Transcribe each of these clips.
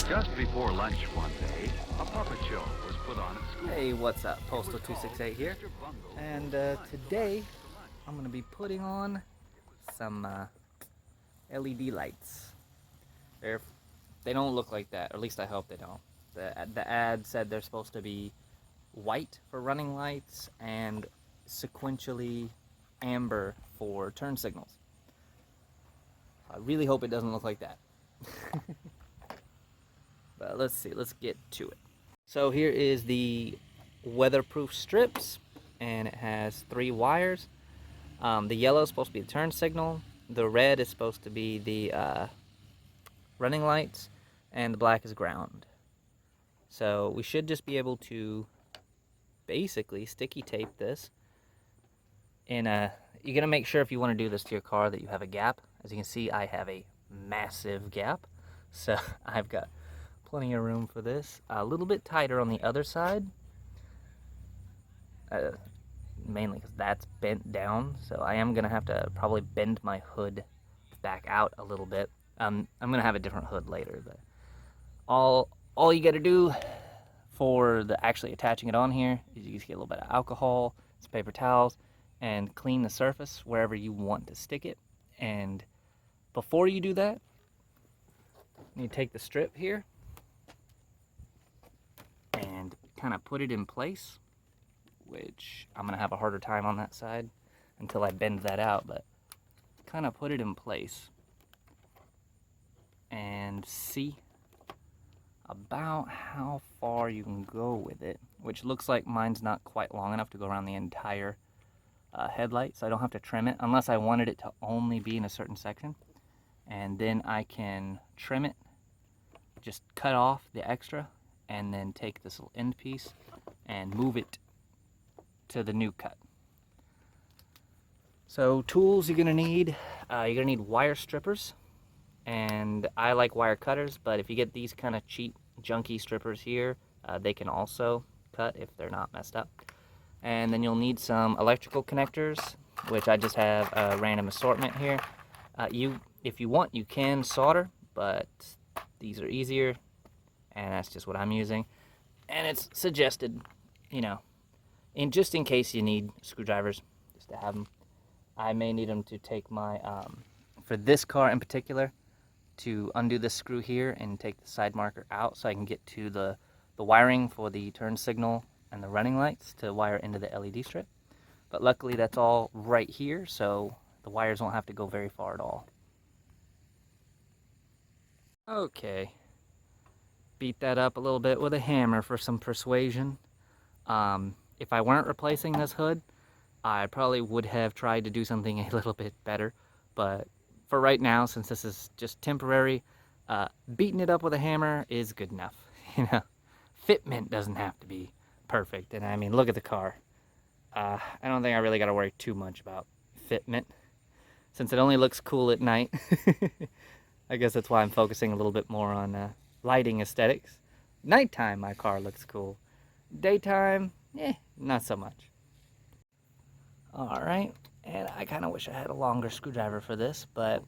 Just before lunch one day, a puppet show was put on at school. Hey, what's up? Postal 268 here. And today I'm going to be putting on some LED lights. They don't look like that, or at least I hope they don't. The ad said they're supposed to be white for running lights and sequentially amber for turn signals. I really hope it doesn't look like that. But let's see, let's get to it. So here is the weatherproof strips, and it has 3 wires. The yellow is supposed to be the turn signal, the red is supposed to be the running lights, and the black is ground. So we should just be able to basically sticky tape this in a... You're gonna make sure, if you want to do this to your car, that you have a gap. As you can see, I have a massive gap, so I've got plenty of room for this. A little bit tighter on the other side, mainly because that's bent down, so I am gonna have to probably bend my hood back out a little bit. I'm gonna have a different hood later, but all you gotta do for actually attaching it on here is you just get a little bit of alcohol, some paper towels, and clean the surface wherever you want to stick it. And before you do that, you take the strip here and kind of put it in place, which I'm gonna have a harder time on that side until I bend that out, but kind of put it in place and see about how far you can go with it, which looks like mine's not quite long enough to go around the entire headlight, so I don't have to trim it unless I wanted it to only be in a certain section, and then I can trim it, just cut off the extra, and then take this little end piece and move it to the new cut. So tools you're gonna need wire strippers, and I like wire cutters, but if you get these kind of cheap junky strippers here, they can also cut if they're not messed up. And then you'll need some electrical connectors, which I just have a random assortment here. If you want, you can solder, but these are easier, and that's just what I'm using. And it's suggested, just in case you need screwdrivers, just to have them. I may need them to take my, for this car in particular, to undo this screw here and take the side marker out so I can get to the wiring for the turn signal and the running lights to wire into the LED strip. But luckily that's all right here, so the wires won't have to go very far at all. Okay, beat that up a little bit with a hammer for some persuasion. If I weren't replacing this hood, I probably would have tried to do something a little bit better, but for right now, since this is just temporary, beating it up with a hammer is good enough. Fitment doesn't have to be perfect, and I mean, look at the car. I don't think I really got to worry too much about fitment, since it only looks cool at night. I guess that's why I'm focusing a little bit more on lighting aesthetics. Nighttime, my car looks cool. Daytime, not so much. Alright, and I kind of wish I had a longer screwdriver for this, but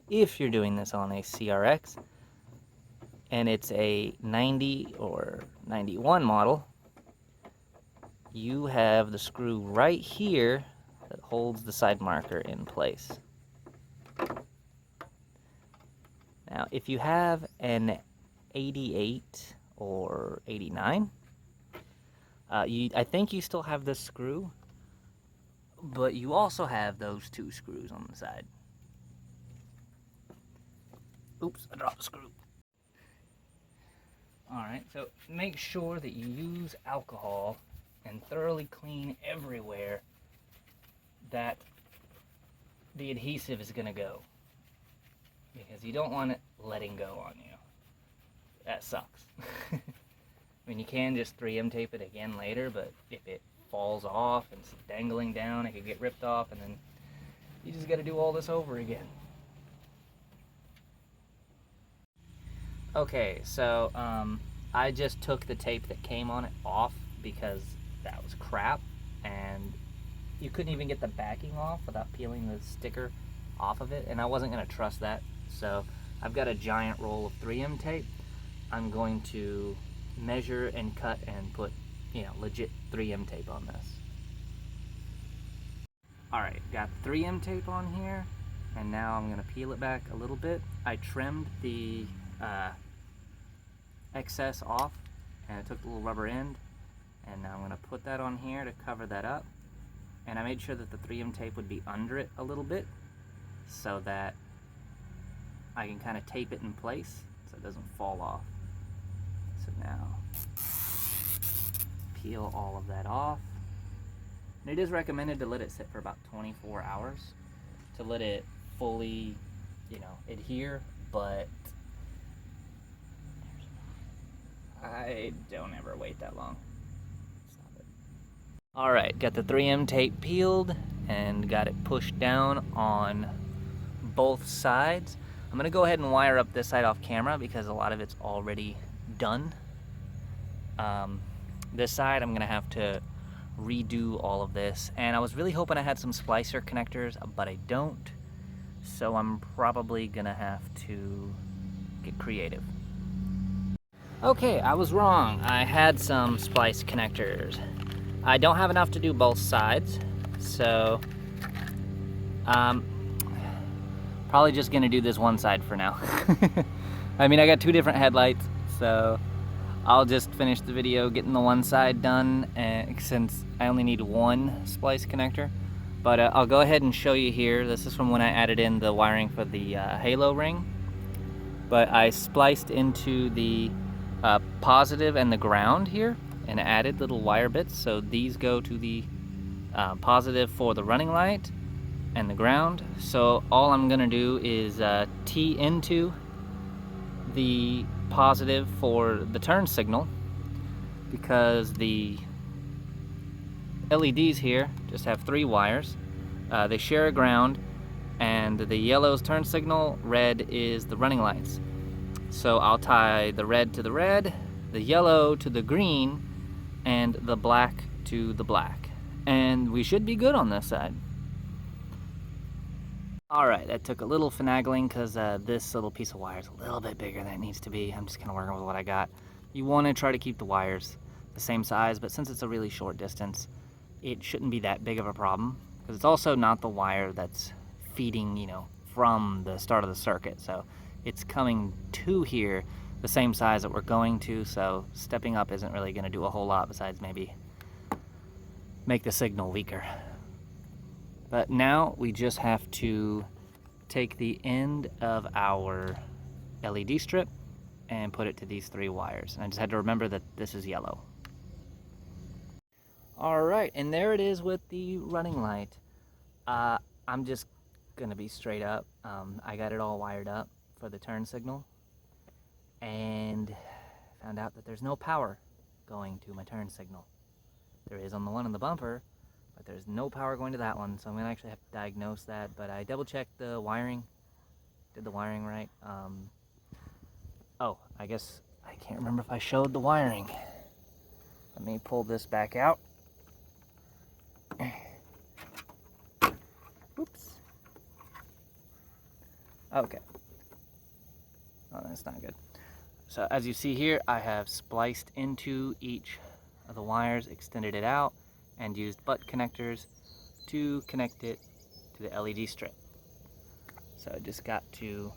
if you're doing this on a CRX, and it's a 90 or 91 model, you have the screw right here that holds the side marker in place. Now, if you have an 88 or 89, I think you still have this screw, but you also have those 2 screws on the side. Oops, I dropped a screw. Alright, so make sure that you use alcohol and thoroughly clean everywhere that the adhesive is going to go, because you don't want it letting go on you. That sucks. I mean, you can just 3M tape it again later, but if it falls off and it's dangling down, it could get ripped off, and then you just got to do all this over again. Okay, so I just took the tape that came on it off because that was crap, and you couldn't even get the backing off without peeling the sticker off of it, and I wasn't going to trust that, so I've got a giant roll of 3M tape. I'm going to measure and cut and put, you know, legit 3M tape on this. Alright, got 3M tape on here, and now I'm going to peel it back a little bit. I trimmed the excess off, and I took the little rubber end, and now I'm going to put that on here to cover that up. And I made sure that the 3M tape would be under it a little bit, so that I can kind of tape it in place so it doesn't fall off. So now, peel all of that off. And it is recommended to let it sit for about 24 hours to let it fully, you know, adhere, but I don't ever wait that long. Alright, got the 3M tape peeled and got it pushed down on both sides. I'm going to go ahead and wire up this side off camera because a lot of it's already done. This side I'm going to have to redo all of this, and I was really hoping I had some splicer connectors, but I don't, so I'm probably going to have to get creative. Okay, I was wrong. I had some splice connectors. I don't have enough to do both sides, so probably just gonna do this one side for now. I mean, I got two different headlights, so I'll just finish the video getting the one side done, since I only need one splice connector. But I'll go ahead and show you here. This is from when I added in the wiring for the halo ring. But I spliced into the positive and the ground here, and added little wire bits. So these go to the positive for the running light and the ground. So all I'm gonna do is tee into the positive for the turn signal, because the LEDs here just have 3 wires. They share a ground, and the yellow's turn signal, red is the running lights. So I'll tie the red to the red, the yellow to the green, and the black to the black. And we should be good on this side. Alright, that took a little finagling because this little piece of wire is a little bit bigger than it needs to be. I'm just kind of working with what I got. You want to try to keep the wires the same size, but since it's a really short distance, it shouldn't be that big of a problem, because it's also not the wire that's feeding, you know, from the start of the circuit. So it's coming to here the same size that we're going to, so stepping up isn't really going to do a whole lot besides maybe make the signal weaker. But now we just have to take the end of our LED strip and put it to these 3 wires. And I just had to remember that this is yellow. Alright, and there it is with the running light. I'm just going to be straight up. I got it all wired up for the turn signal, and found out that there's no power going to my turn signal. There is on the one on the bumper, but there's no power going to that one, so I'm going to actually have to diagnose that. But I double-checked the wiring, did the wiring right. Oh, I guess I can't remember if I showed the wiring. Let me pull this back out. Oops. Okay. Oh, that's not good. So as you see here, I have spliced into each of the wires, extended it out, and used butt connectors to connect it to the LED strip. So I just got to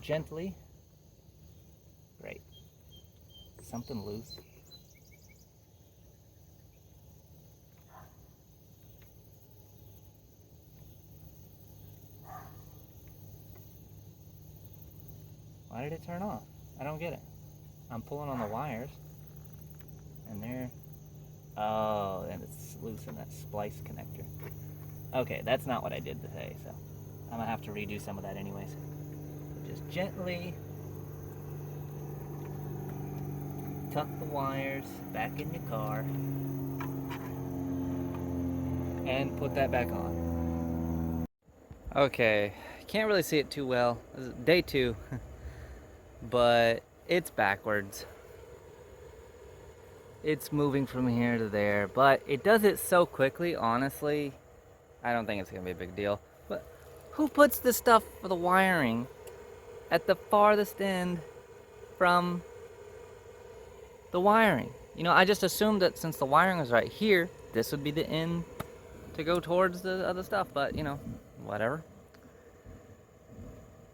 gently, great, something loose. Why did it turn off? I don't get it. I'm pulling on the wires, and they're... Oh, and it's loose in that splice connector. Okay, that's not what I did today, so I'm gonna have to redo some of that anyways. Just gently tuck the wires back in your car and put that back on. Okay, can't really see it too well. This is day 2. But it's backwards. It's moving from here to there, but it does it so quickly, honestly, I don't think it's gonna be a big deal. But Who puts the stuff for the wiring at the farthest end from the wiring? You know, I just assumed that since the wiring was right here, this would be the end to go towards the other stuff, but you know, whatever.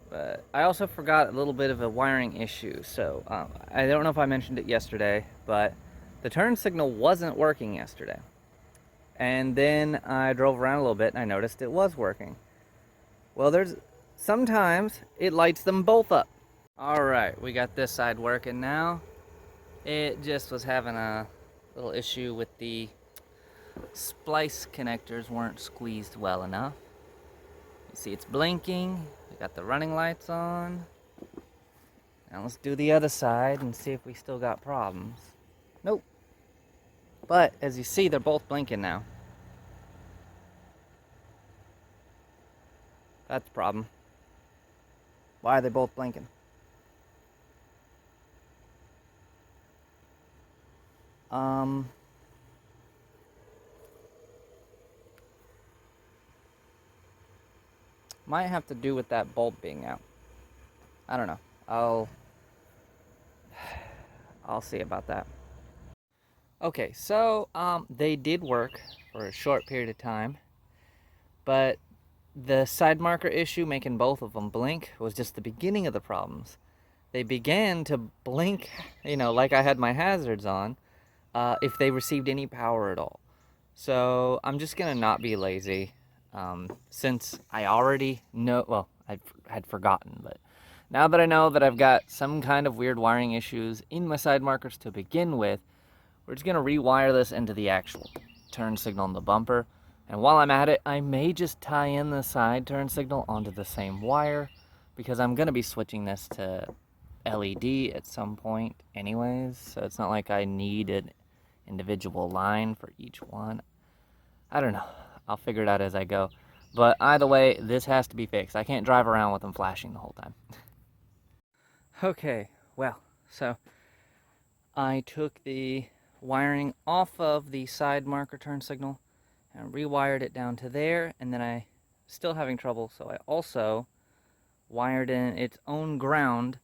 But I also forgot a little bit of a wiring issue. So I don't know if I mentioned it yesterday, but the turn signal wasn't working yesterday. And then I drove around a little bit and I noticed it was working. Well, sometimes it lights them both up. All right, we got this side working now. It just was having a little issue with the splice connectors weren't squeezed well enough. You see it's blinking. We got the running lights on. Now let's do the other side and see if we still got problems. Nope. But as you see, they're both blinking now. That's the problem. Why are they both blinking? Might have to do with that bulb being out. I don't know. I'll see about that. Okay, so they did work for a short period of time, but the side marker issue making both of them blink was just the beginning of the problems. They began to blink, you know, like I had my hazards on, if they received any power at all. So I'm just gonna not be lazy, since I already know, well, I had forgotten, but now that I know that I've got some kind of weird wiring issues in my side markers to begin with, we're just gonna rewire this into the actual turn signal on the bumper. And while I'm at it, I may just tie in the side turn signal onto the same wire, because I'm gonna be switching this to LED at some point anyways, so it's not like I need an individual line for each one. I don't know. I'll figure it out as I go. But either way, this has to be fixed. I can't drive around with them flashing the whole time. Okay, well, so I took the wiring off of the side marker turn signal and rewired it down to there, and then I still having trouble, so I also wired in its own ground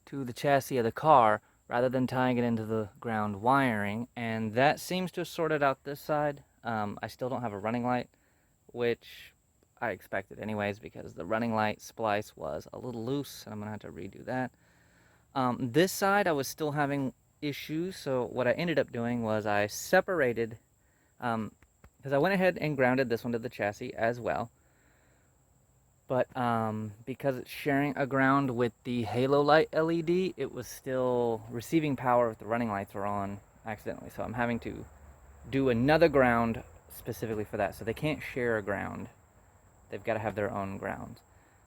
to the chassis of the car rather than tying it into the ground wiring, and that seems to have sorted out this side. I still don't have a running light, which I expected anyways because the running light splice was a little loose, and I'm gonna have to redo that. This side I was still having issues, so what I ended up doing was I separated, because I went ahead and grounded this one to the chassis as well. But because it's sharing a ground with the halo light LED, it was still receiving power if the running lights were on accidentally. So I'm having to do another ground specifically for that. So they can't share a ground. They've got to have their own ground.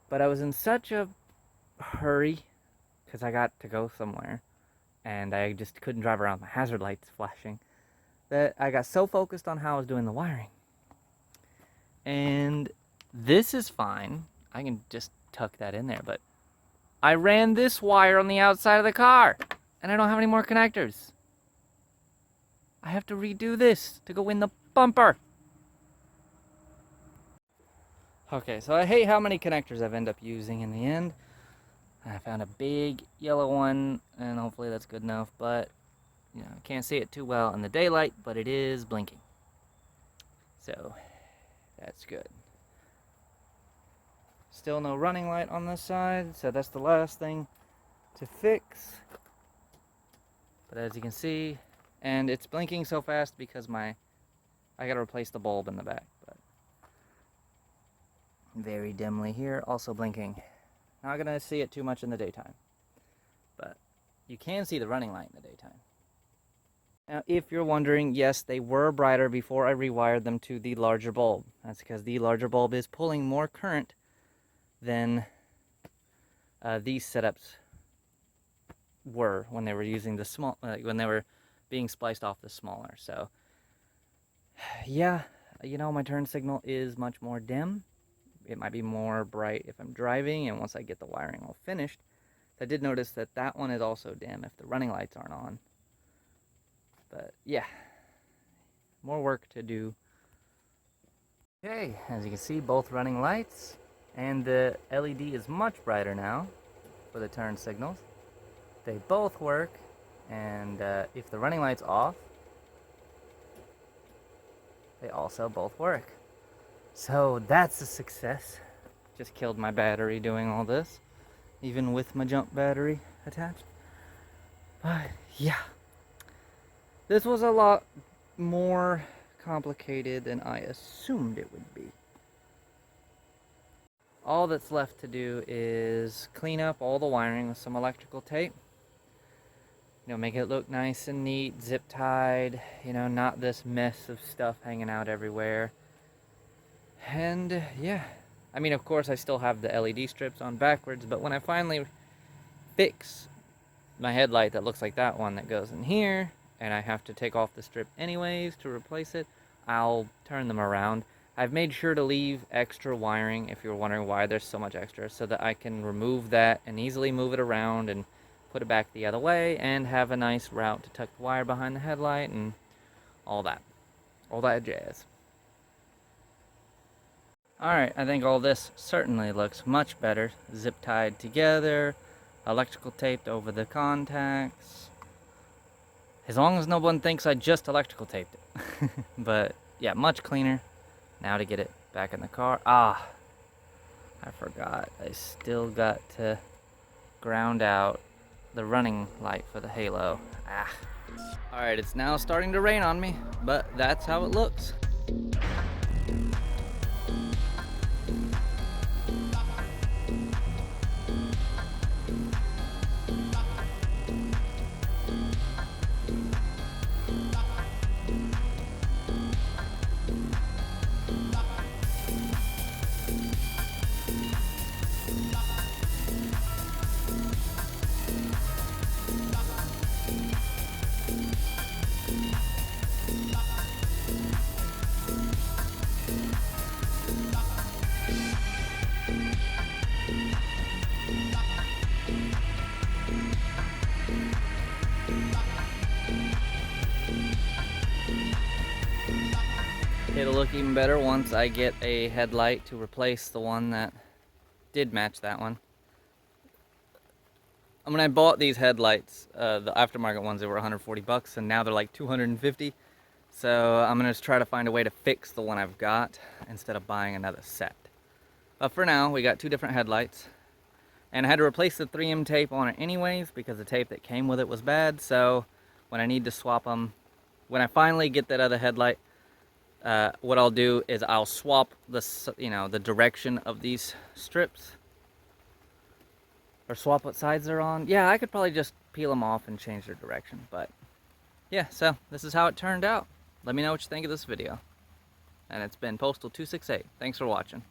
But I was in such a hurry because I got to go somewhere and I just couldn't drive around with my hazard lights flashing that I got so focused on how I was doing the wiring. And this is fine. I can just tuck that in there, but I ran this wire on the outside of the car and I don't have any more connectors. I have to redo this to go in the bumper. Okay, so I hate how many connectors I've ended up using in the end. I found a big yellow one and hopefully that's good enough, but you know, I can't see it too well in the daylight, but it is blinking. So that's good. Still no running light on this side, so that's the last thing to fix. But as you can see, and it's blinking so fast because I gotta replace the bulb in the back, but very dimly here, also blinking. Not gonna see it too much in the daytime, but you can see the running light in the daytime. Now, if you're wondering, yes, they were brighter before I rewired them to the larger bulb. That's because the larger bulb is pulling more current than these setups were when they were using the small, when they were being spliced off the smaller. So, yeah, you know, my turn signal is much more dim. It might be more bright if I'm driving, and once I get the wiring all finished. I did notice that that one is also dim if the running lights aren't on. But yeah, more work to do. Okay, as you can see, both running lights. And the LED is much brighter now for the turn signals. They both work, and if the running light's off, they also both work. So that's a success. Just killed my battery doing all this, even with my jump battery attached. But yeah, this was a lot more complicated than I assumed it would be. All that's left to do is clean up all the wiring with some electrical tape. You know, make it look nice and neat, zip tied, you know, not this mess of stuff hanging out everywhere. And yeah, I mean, of course I still have the LED strips on backwards, but when I finally fix my headlight that looks like that one that goes in here, and I have to take off the strip anyways to replace it, I'll turn them around. I've made sure to leave extra wiring, if you're wondering why there's so much extra, so that I can remove that and easily move it around and put it back the other way and have a nice route to tuck the wire behind the headlight and all that jazz. Alright, I think all this certainly looks much better. Zip tied together, electrical taped over the contacts. As long as no one thinks I just electrical taped it. But yeah, much cleaner. Now to get it back in the car. Ah, I forgot. I still got to ground out the running light for the halo. Ah. Alright, it's now starting to rain on me, but that's how it looks. It'll look even better once I get a headlight to replace the one that did match that one. When I bought these headlights, the aftermarket ones, they were 140 bucks, and now they're like 250. So I'm gonna try to find a way to fix the one I've got instead of buying another set. But for now, we got two different headlights, and I had to replace the 3M tape on it anyways because the tape that came with it was bad. So when I need to swap them, when I finally get that other headlight, what I'll do is I'll swap the direction of these strips, or swap what sides they're on. Yeah, I could probably just peel them off and change their direction. But yeah, so this is how it turned out. Let me know what you think of this video. And it's been Postal 268. Thanks for watching.